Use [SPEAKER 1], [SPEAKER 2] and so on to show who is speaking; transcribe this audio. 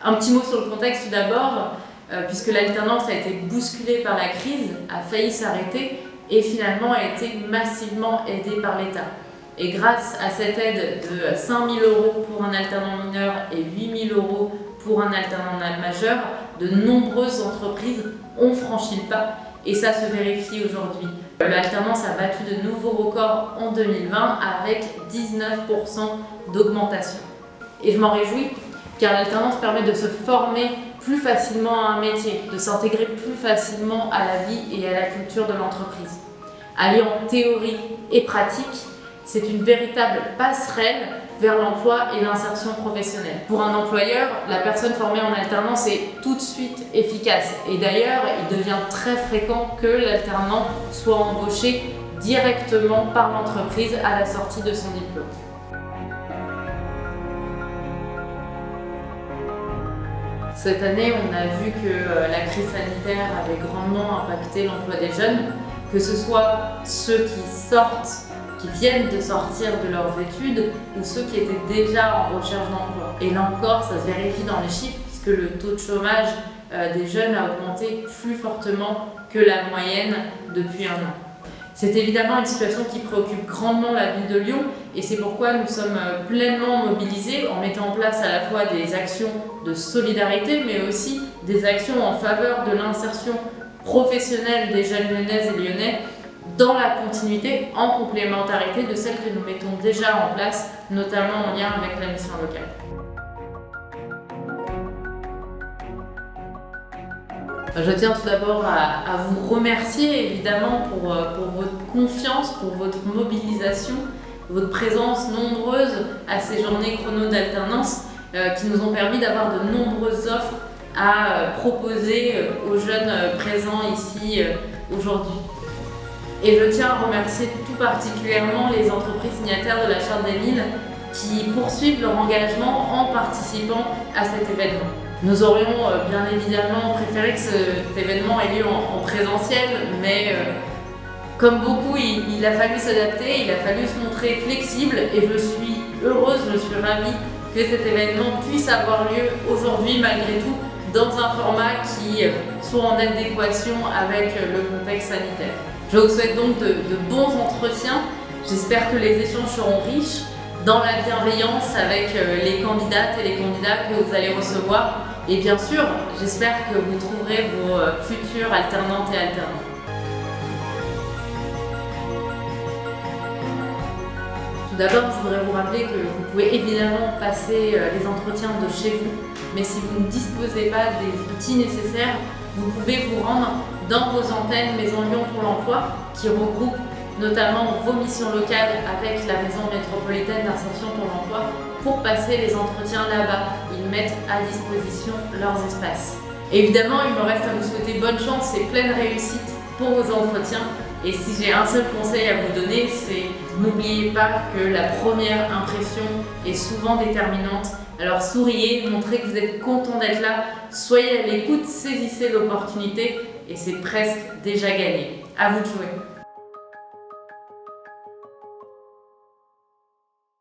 [SPEAKER 1] Un petit mot sur le contexte tout d'abord, puisque l'alternance a été bousculée par la crise, a failli s'arrêter et finalement a été massivement aidée par l'État. Et grâce à cette aide de 5 000 € pour un alternant mineur et 8 000 € pour un alternant majeur, de nombreuses entreprises ont franchi le pas et ça se vérifie aujourd'hui. L'alternance a battu de nouveaux records en 2020 avec 19% d'augmentation. Et je m'en réjouis car l'alternance permet de se former plus facilement à un métier, de s'intégrer plus facilement à la vie et à la culture de l'entreprise. Alliant théorie et pratique, c'est une véritable passerelle vers l'emploi et l'insertion professionnelle. Pour un employeur, la personne formée en alternance est tout de suite efficace. Et d'ailleurs, il devient très fréquent que l'alternant soit embauché directement par l'entreprise à la sortie de son diplôme. Cette année, on a vu que la crise sanitaire avait grandement impacté l'emploi des jeunes, que ce soit ceux qui viennent de sortir de leurs études ou ceux qui étaient déjà en recherche d'emploi. Et là encore, ça se vérifie dans les chiffres puisque le taux de chômage des jeunes a augmenté plus fortement que la moyenne depuis un an. C'est évidemment une situation qui préoccupe grandement la ville de Lyon et c'est pourquoi nous sommes pleinement mobilisés en mettant en place à la fois des actions de solidarité mais aussi des actions en faveur de l'insertion professionnelle des jeunes lyonnaises et lyonnais dans la continuité, en complémentarité de celles que nous mettons déjà en place, notamment en lien avec la mission locale. Je tiens tout d'abord à vous remercier évidemment pour votre confiance, pour votre mobilisation, votre présence nombreuse à ces journées chrono d'alternance qui nous ont permis d'avoir de nombreuses offres à proposer aux jeunes présents ici aujourd'hui. Et je tiens à remercier tout particulièrement les entreprises signataires de la Charte des Villes qui poursuivent leur engagement en participant à cet événement. Nous aurions bien évidemment préféré que cet événement ait lieu en présentiel, mais comme beaucoup, il a fallu s'adapter, il a fallu se montrer flexible et je suis heureuse, je suis ravie que cet événement puisse avoir lieu aujourd'hui malgré tout dans un format qui soit en adéquation avec le contexte sanitaire. Je vous souhaite donc de bons entretiens. J'espère que les échanges seront riches dans la bienveillance avec les candidates et les candidats que vous allez recevoir. Et bien sûr, j'espère que vous trouverez vos futures alternantes et alternants. Tout d'abord, je voudrais vous rappeler que vous pouvez évidemment passer les entretiens de chez vous, mais si vous ne disposez pas des outils nécessaires, vous pouvez vous rendre dans vos antennes Maison Lyon pour l'emploi qui regroupe notamment vos missions locales avec la Maison métropolitaine d'insertion pour l'emploi pour passer les entretiens là-bas. Ils mettent à disposition leurs espaces. Évidemment, il me reste à vous souhaiter bonne chance et pleine réussite pour vos entretiens. Et si j'ai un seul conseil à vous donner, c'est n'oubliez pas que la première impression est souvent déterminante. Alors souriez, montrez que vous êtes content d'être là, soyez à l'écoute, saisissez l'opportunité et c'est presque déjà gagné. À vous de jouer.